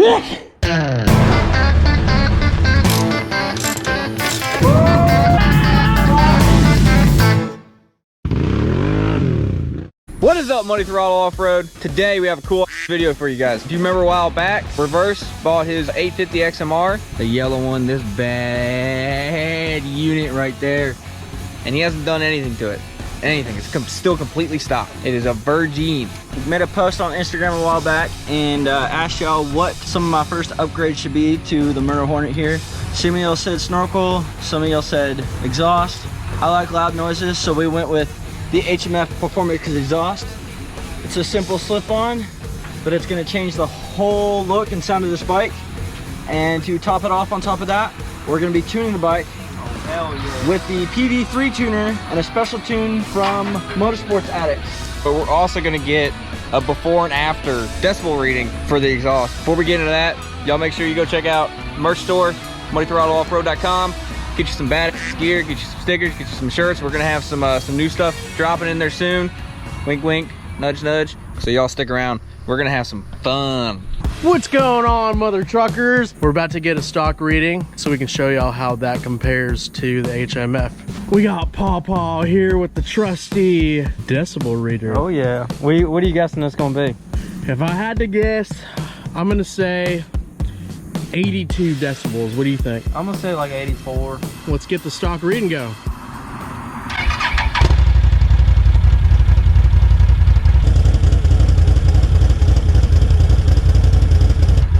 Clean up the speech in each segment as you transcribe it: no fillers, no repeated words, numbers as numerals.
dick! What is up, Money Throttle Off-Road? Today we have a cool video for you guys. If you remember a while back, Reverse bought his 850 XMR, the yellow one, this bad unit right there, and he hasn't done anything to it. Anything. It's still completely stock. It is a virgin. We made a post on Instagram a while back and asked y'all what some of my first upgrades should be to the Murder Hornet here. Some of y'all said snorkel, some of y'all said exhaust. I like loud noises, so we went with the HMF Performance Exhaust. It's a simple slip-on, but it's going to change the whole look and sound of this bike. And to top it off on top of that, we're going to be tuning the bike with the PV3 tuner and a special tune from Motorsports Addicts. But we're also gonna get a before and after decibel reading for the exhaust. Before we get into that, y'all make sure you go check out merch store, moneythrottleoffroad.com. Get you some bad gear, get you some stickers, get you some shirts. We're gonna have some new stuff dropping in there soon. Wink, wink, nudge, nudge. So y'all stick around. We're gonna have some fun. What's going on, mother truckers? We're about to get a stock reading so we can show y'all how that compares to the HMF. We got Paw here with the trusty decibel reader. Oh yeah. What are you guessing that's gonna be? If I had to guess, I'm gonna say 82 decibels. What do you think? I'm gonna say like 84. Let's get the stock reading go.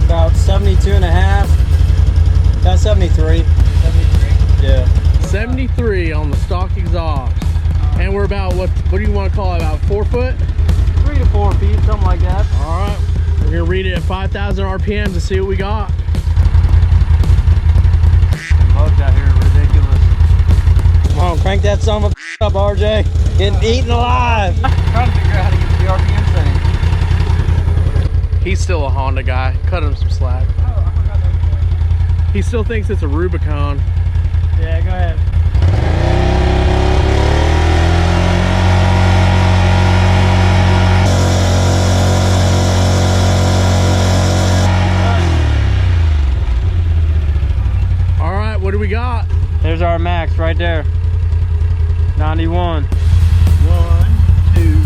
About 72 and a half. That's 73. 73? Yeah. 73 on the stock exhaust. And we're about, what do you want to call it, about 4 foot? 3 to 4 feet, something like that. All right, we're gonna read it at 5,000 RPMs to see what we got. Bugs out here are ridiculous. Come on, crank that son of a up, RJ. Getting eaten alive. Trying to figure out how to get the RPM setting. He's still a Honda guy. Cut him some slack. Oh, I forgot that. He still thinks it's a Rubicon. Yeah, go ahead. All right, what do we got? There's our max right there. 91. 1, 2,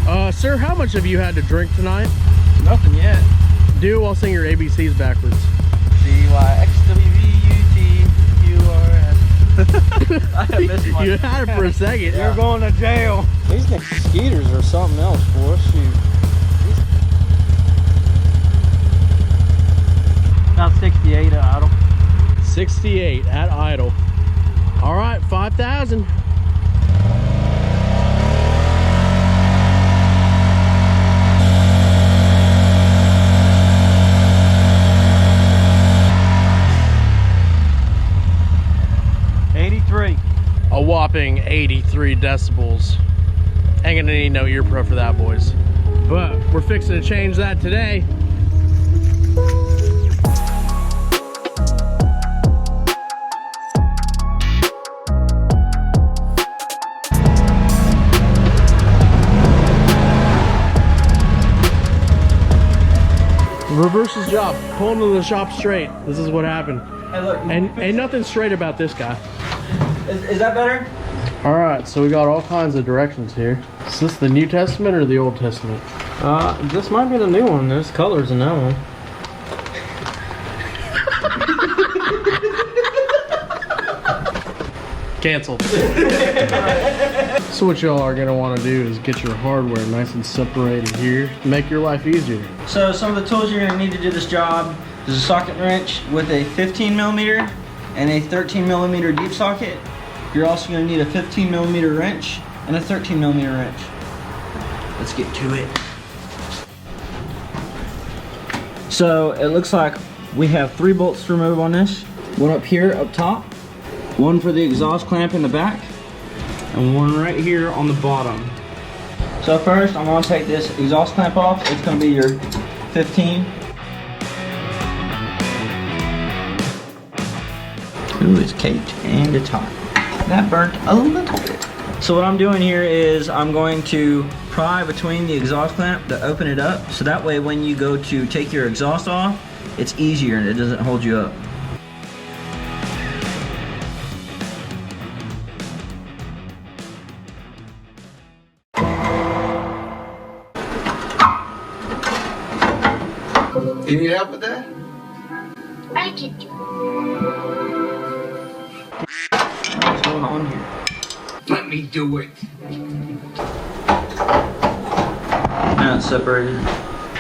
3. Sir, how much have you had to drink tonight? Nothing yet. Do it while saying your ABCs backwards. CYXWVUTQRS. I missed my. You had it for a second. You're going to jail. These skeeters are something else for us. Shoot. About 68 at idle. 68 at idle. All right, 5,000. A whopping 83 decibels. Ain't gonna need no ear pro for that, boys. But we're fixing to change that today. Reverse's job. Pull him to the shop straight. This is what happened. Hey, look. And ain't nothing straight about this guy. Is that better? All right, so we got all kinds of directions here. Is this the New Testament or the Old Testament? This might be the new one. There's colors in that one. Canceled. So what y'all are gonna want to do is get your hardware nice and separated here to make your life easier. So some of the tools you're gonna need to do this job is a socket wrench with a 15 millimeter and a 13 millimeter deep socket. You're also gonna need a 15 millimeter wrench and a 13 millimeter wrench. Let's get to it. So it looks like we have 3 bolts to remove on this. One up here, up top. One for the exhaust clamp in the back. And one right here on the bottom. So first, I'm gonna take this exhaust clamp off. It's gonna be your 15. Ooh, it's caked and it's hot. That burnt a little bit. So what I'm doing here is I'm going to pry between the exhaust clamp to open it up, so that way when you go to take your exhaust off, it's easier and it doesn't hold you up. You need help with that? I can do it. What's going on here? Let me do it. Now it's separated.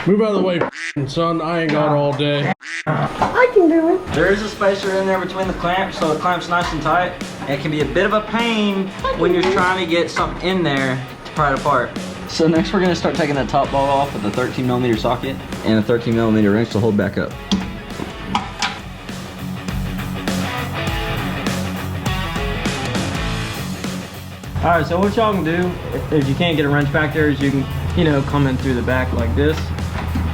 Move out of the way, son. I ain't got all day. I can do it. There is a spacer in there between the clamps, so the clamp's nice and tight. And it can be a bit of a pain when you're trying to get something in there to pry it apart. So next we're gonna start taking that top ball off with a 13mm socket and a 13mm wrench to hold back up. All right, so what y'all can do, if you can't get a wrench back there, is you can, you know, come in through the back like this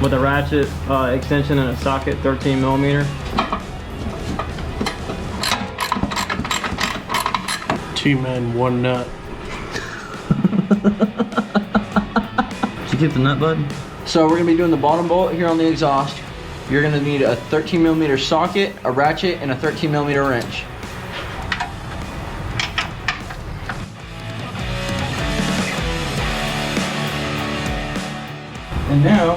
with a ratchet extension and a socket, 13mm. 2 men, 1 nut. Did you get the nut, bud? So we're gonna be doing the bottom bolt here on the exhaust. You're gonna need a 13mm socket, a ratchet, and a 13mm wrench. And now,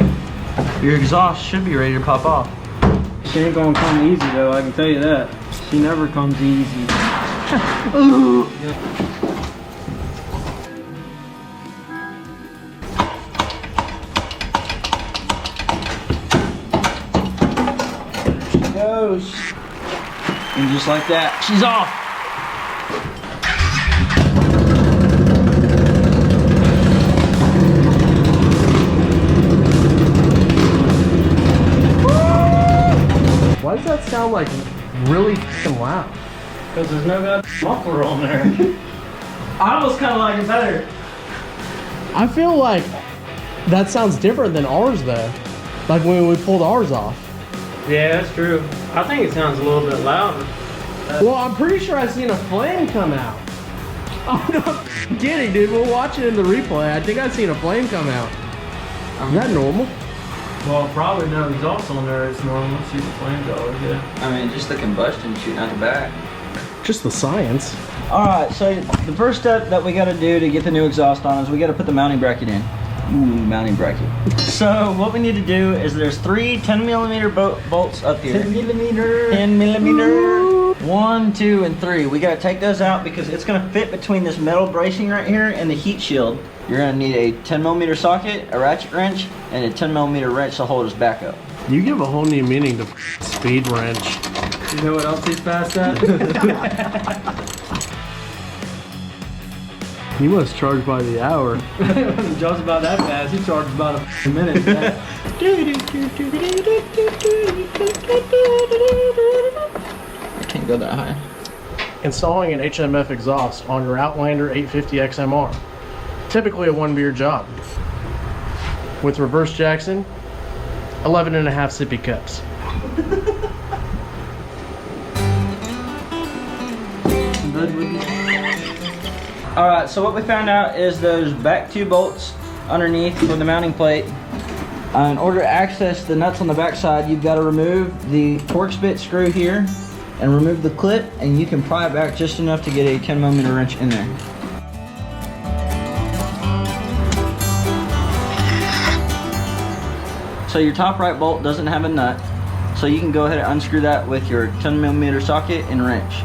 your exhaust should be ready to pop off. She ain't gonna come easy though, I can tell you that. She never comes easy. Ooh. There she goes. And just like that, she's off. Why does that sound like really f***ing loud? Because there's no good muffler on there. I almost kind of like it better. I feel like that sounds different than ours though. Like when we pulled ours off. Yeah, that's true. I think it sounds a little bit louder. Well, I'm pretty sure I seen a flame come out. I'm not kidding, dude. We'll watch it in the replay. I think I seen a flame come out. Is that normal? Well, probably no exhaust on there. It's normal. Shoot the flames always good. I mean, just the combustion shooting out the back. Just the science. All right, so the first step that we got to do to get the new exhaust on is we got to put the mounting bracket in. Ooh, mounting bracket. So what we need to do is there's 3 10mm bolts up here. 10mm. 10mm. 1, 2, and 3. We got to take those out because it's going to fit between this metal bracing right here and the heat shield. You're going to need a 10mm socket, a ratchet wrench, and a 10mm wrench to hold us back up. You give a whole new meaning to speed wrench. You know what else he's fast at? You must charge by the hour. Joe's about that fast. He charges about a minute. I can't go that high. Installing an HMF exhaust on your Outlander 850 XMR. Typically a 1-beer job. With Reverse Jaxson, 11.5 sippy cups. Alright, so what we found out is those back 2 bolts underneath for the mounting plate. In order to access the nuts on the back side, you've got to remove the Torx bit screw here and remove the clip, and you can pry it back just enough to get a 10mm wrench in there. So your top right bolt doesn't have a nut, so you can go ahead and unscrew that with your 10mm socket and wrench.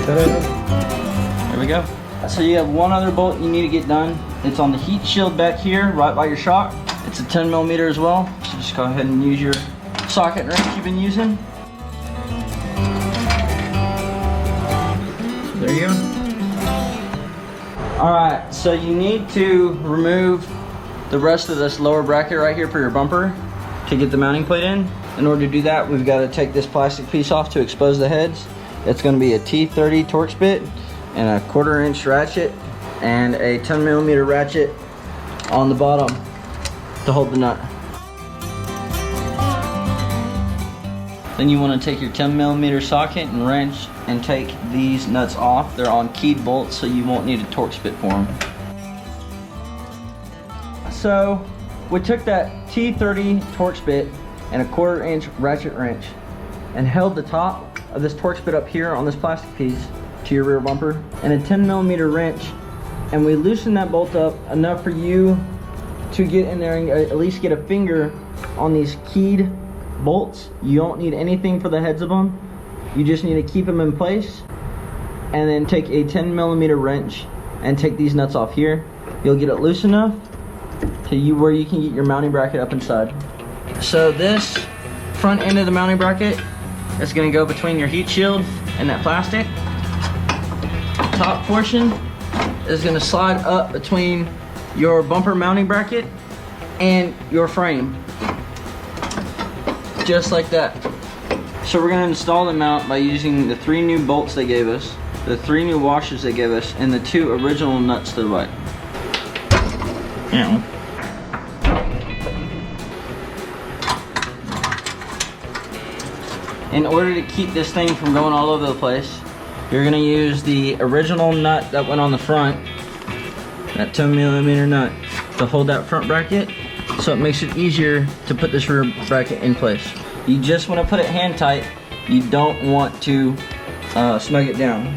There we go. So you have one other bolt you need to get done. It's on the heat shield back here, right by your shock. It's a 10mm as well, so just go ahead and use your socket and wrench you've been using. There you go. Alright, so you need to remove the rest of this lower bracket right here for your bumper to get the mounting plate in. In order to do that, we've got to take this plastic piece off to expose the heads. It's going to be a T30 Torx bit and a 1/4 inch ratchet and a 10mm ratchet on the bottom to hold the nut. Then you want to take your 10mm socket and wrench and take these nuts off. They're on keyed bolts, so you won't need a Torx bit for them. So we took that T30 Torx bit and a 1/4 inch ratchet wrench and held the top of this Torx bit up here on this plastic piece to your rear bumper and a 10mm wrench, and we loosened that bolt up enough for you to get in there and at least get a finger on these keyed bolts. You don't need anything for the heads of them. You just need to keep them in place, and then take a 10mm wrench and take these nuts off here. You'll get it loose enough to where you can get your mounting bracket up inside. So this front end of the mounting bracket is going to go between your heat shield and that plastic. Top portion is going to slide up between your bumper mounting bracket and your frame, just like that. So we're going to install the mount by using the 3 new bolts they gave us, the 3 new washers they gave us, and the 2 original nuts to the bike. Yeah. In order to keep this thing from going all over the place, you're going to use the original nut that went on the front, that 10mm nut, to hold that front bracket, so it makes it easier to put this rear bracket in place. You just want to put it hand tight. You don't want to snug it down.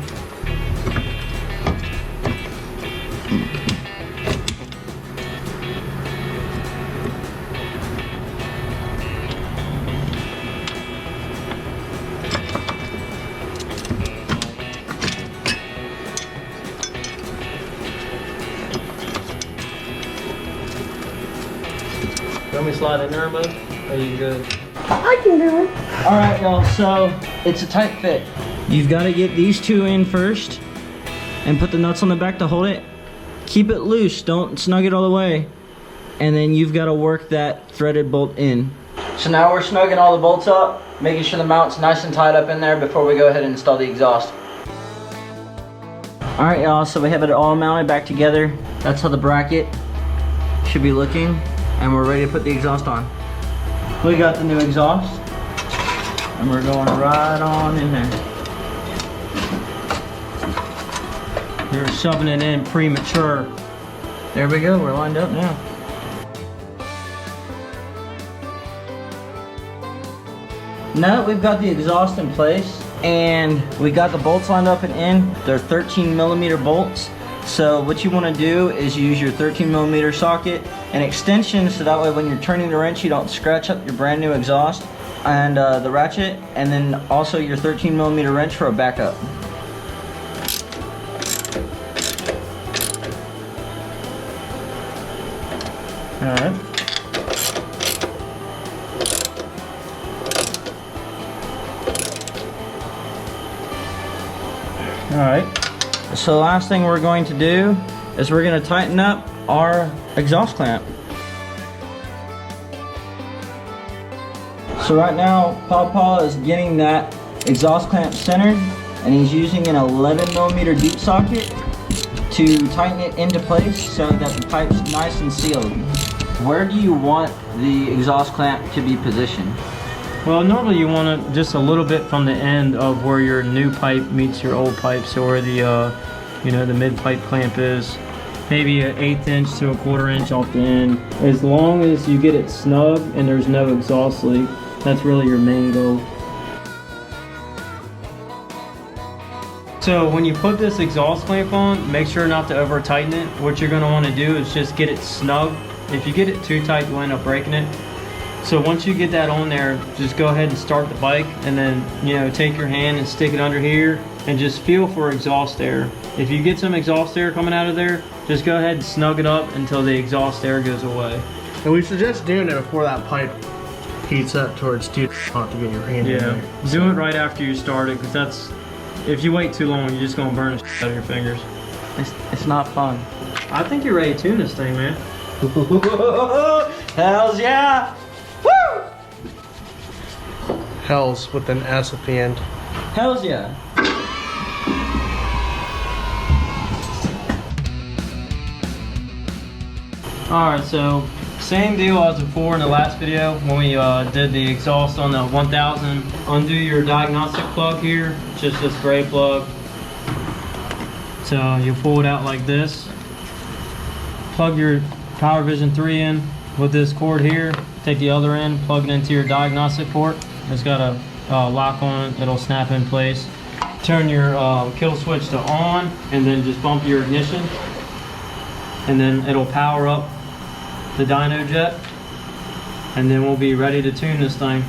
Want me to slide in there, bud? Are you good? I can do it. Alright y'all, so it's a tight fit. You've got to get these 2 in first and put the nuts on the back to hold it. Keep it loose, don't snug it all the way. And then you've got to work that threaded bolt in. So now we're snugging all the bolts up, making sure the mount's nice and tight up in there before we go ahead and install the exhaust. Alright y'all, so we have it all mounted back together. That's how the bracket should be looking. And we're ready to put the exhaust on. We got the new exhaust, and we're going right on in there. You're shoving it in premature. There we go, we're lined up now. Now that we've got the exhaust in place, and we got the bolts lined up and in, they're 13mm bolts. So what you want to do is use your 13mm socket and extension, so that way when you're turning the wrench you don't scratch up your brand new exhaust and the ratchet, and then also your 13mm wrench for a backup. Alright. Alright. So the last thing we're going to do is we're going to tighten up our exhaust clamp. So right now, Pawpaw is getting that exhaust clamp centered, and he's using an 11mm deep socket to tighten it into place so that the pipe's nice and sealed. Where do you want the exhaust clamp to be positioned? Well, normally you want it just a little bit from the end of where your new pipe meets your old pipe, so where the the mid pipe clamp is, maybe an 1/8 inch to a 1/4 inch off the end. As long as you get it snug and there's no exhaust leak, that's really your main goal. So when you put this exhaust clamp on, make sure not to over tighten it. What you're going to want to do is just get it snug. If you get it too tight, you'll end up breaking it. So once you get that on there, just go ahead and start the bike, and then take your hand and stick it under here and just feel for exhaust air. If you get some exhaust air coming out of there, just go ahead and snug it up until the exhaust air goes away. And we suggest doing it before that pipe heats up towards 2 not to get your hand in there. Do it right after you start it, because if you wait too long, you're just gonna burn the shit out of your fingers. It's not fun. I think you're ready to tune this thing, man. Hells yeah! Woo! Hells with an S at the end. Hells yeah! Alright, so Same deal as before in the last video when we did the exhaust on the 1000. Undo your diagnostic plug here, just this gray plug. So you pull it out like this. Plug your Powervision 3 in with this cord here. Take the other end, plug it into your diagnostic port. It's got a lock on it, it'll snap in place. Turn your kill switch to on and then just bump your ignition. And then it'll power up the Dynojet, and then we'll be ready to tune this thing.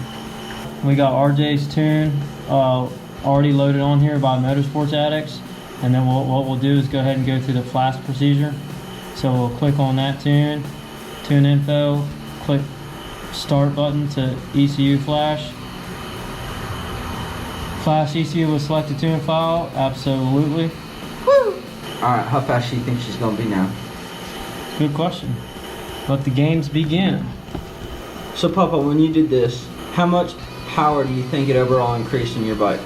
We got RJ's tune already loaded on here by Motorsports Addicts, and then what we'll do is go ahead and go through the flash procedure. So we'll click on that tune info, click start button to ECU flash. Flash ECU will select the tune file, absolutely. Woo! Alright, how fast do you think she's gonna be now? Good question. Let the games begin. So Papa, when you did this, how much power do you think it overall increased in your bike?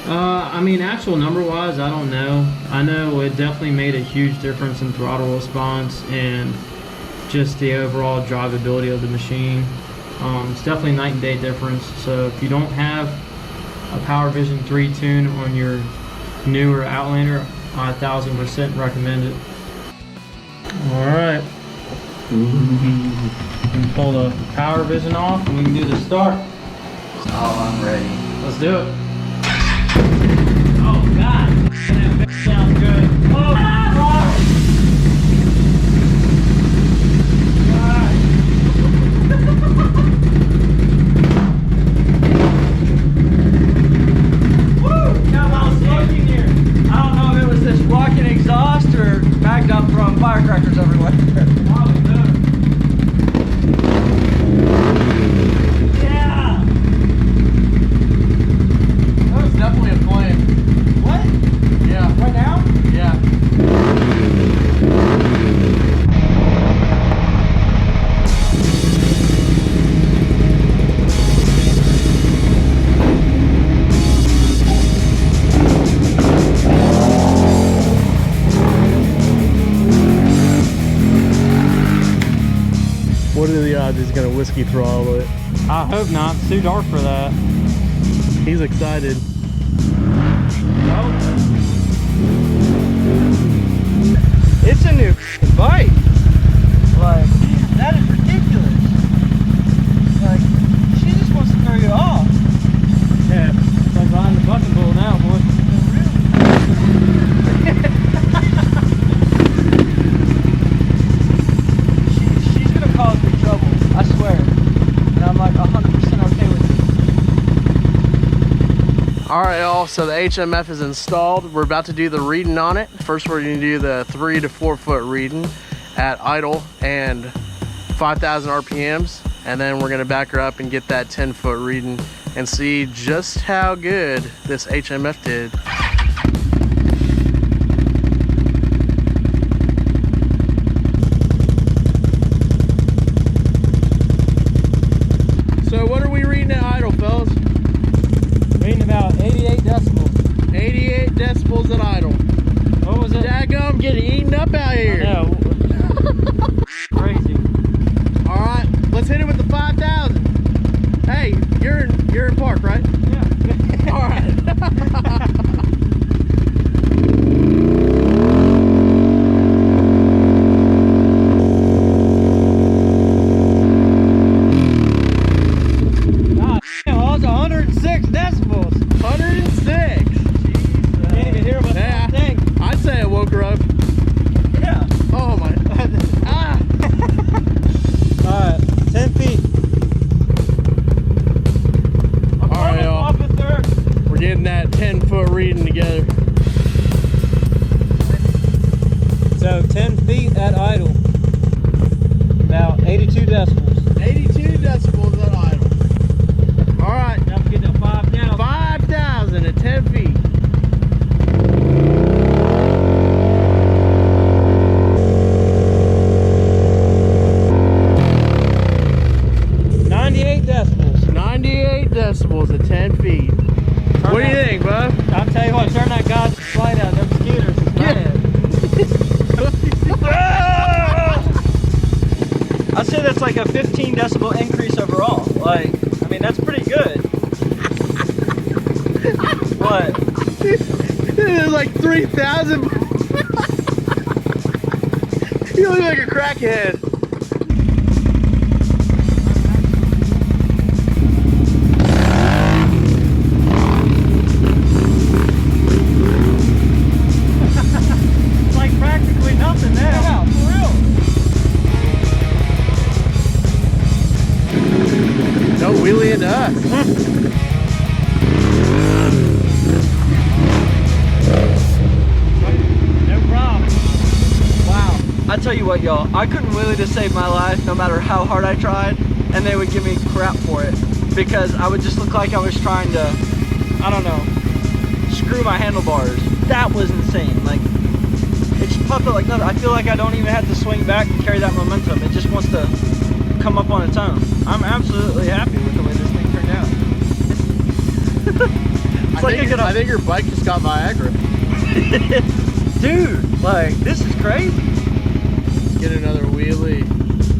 I mean, actual number wise, I don't know. I know it definitely made a huge difference in throttle response and just the overall drivability of the machine. It's definitely night and day difference. So if you don't have a Powervision 3 tune on your newer Outlander, I 1000% recommend it. All right. We can pull the Powervision off and we can do the start. Oh, I'm ready. Let's do it. Oh God, that sounds good. Oh God. Woo! Now I was looking here. I don't know if it was this rocket exhaust or backed up from firecrackers everywhere. Probably both. Yeah. That was definitely a flame. What? Yeah. Right now? Yeah. What are the odds he's gonna whiskey throttle it? I hope not. It's too dark for that. He's excited. It's a new bike. Like, that is ridiculous. Like, she just wants to throw you off. Yeah, it's like behind the button bull now, boy. She's gonna cause me trouble, I swear. And I'm like 100% okay with it. All right, y'all, so the HMF is installed. We're about to do the reading on it. First, we're gonna do the 3 to 4 foot reading at idle and 5,000 RPMs. And then we're gonna back her up and get that 10 foot reading and see just how good this HMF did. So what are we reading at idle, fellas? Reading about 88 decibels. 88 decibels at idle. What was it? Daggum, getting eaten up out here. I know. Crazy. All right, let's hit it with the 5,000. Hey, you're in park, right? Yeah. All right. 106 decibels. 106. Can't even hear what Yeah. I think. I'd say I woke her up. Yeah. Oh my. Ah. Alright, 10 feet. All right, y'all. We're getting that 10 foot reading together. So 10 feet at idle. About 82 decibels. 82 decibels at idle. All right. Now we get to 5,000. 5,000 at 10 feet. decibels. 98 decibels at 10 feet. What do you think, bud? I'll tell you what, turn that goddamn light out. Them scooters is my head. I said say that's like a 15 decibel increase overall. Like, I mean, that's pretty good. What? There's like 3,000. You look like a crackhead. It's like practically nothing now. Yeah, for real. No wheelie into us. No problem. Wow. I tell you what, y'all, I couldn't wheelie to save my life no matter how hard I tried, and they would give me crap for it because I would just look like I was trying to, I don't know, screw my handlebars. That was insane. Like, it just popped up like nothing. I feel like I don't even have to swing back and carry that momentum. It just wants to come up on its own. I'm absolutely happy with the way this thing turned out. I think your bike just got Viagra. Dude, like, this is crazy. Let's get another wheelie.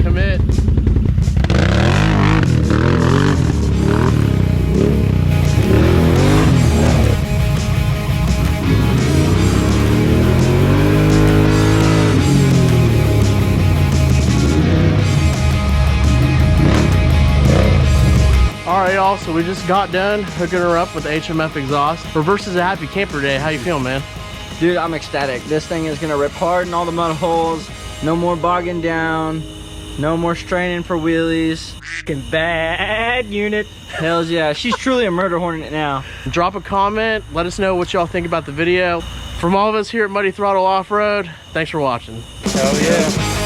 Commit. Alright y'all, so we just got done hooking her up with the HMF exhaust. Reverse is a happy camper day. How you feeling, man? Dude, I'm ecstatic. This thing is gonna rip hard in all the mud holes. No more bogging down. No more straining for wheelies. Fucking bad unit. Hells yeah, she's truly a murder hornet now. Drop a comment, let us know what y'all think about the video. From all of us here at Muddy Throttle Off-Road, thanks for watching. Hell yeah.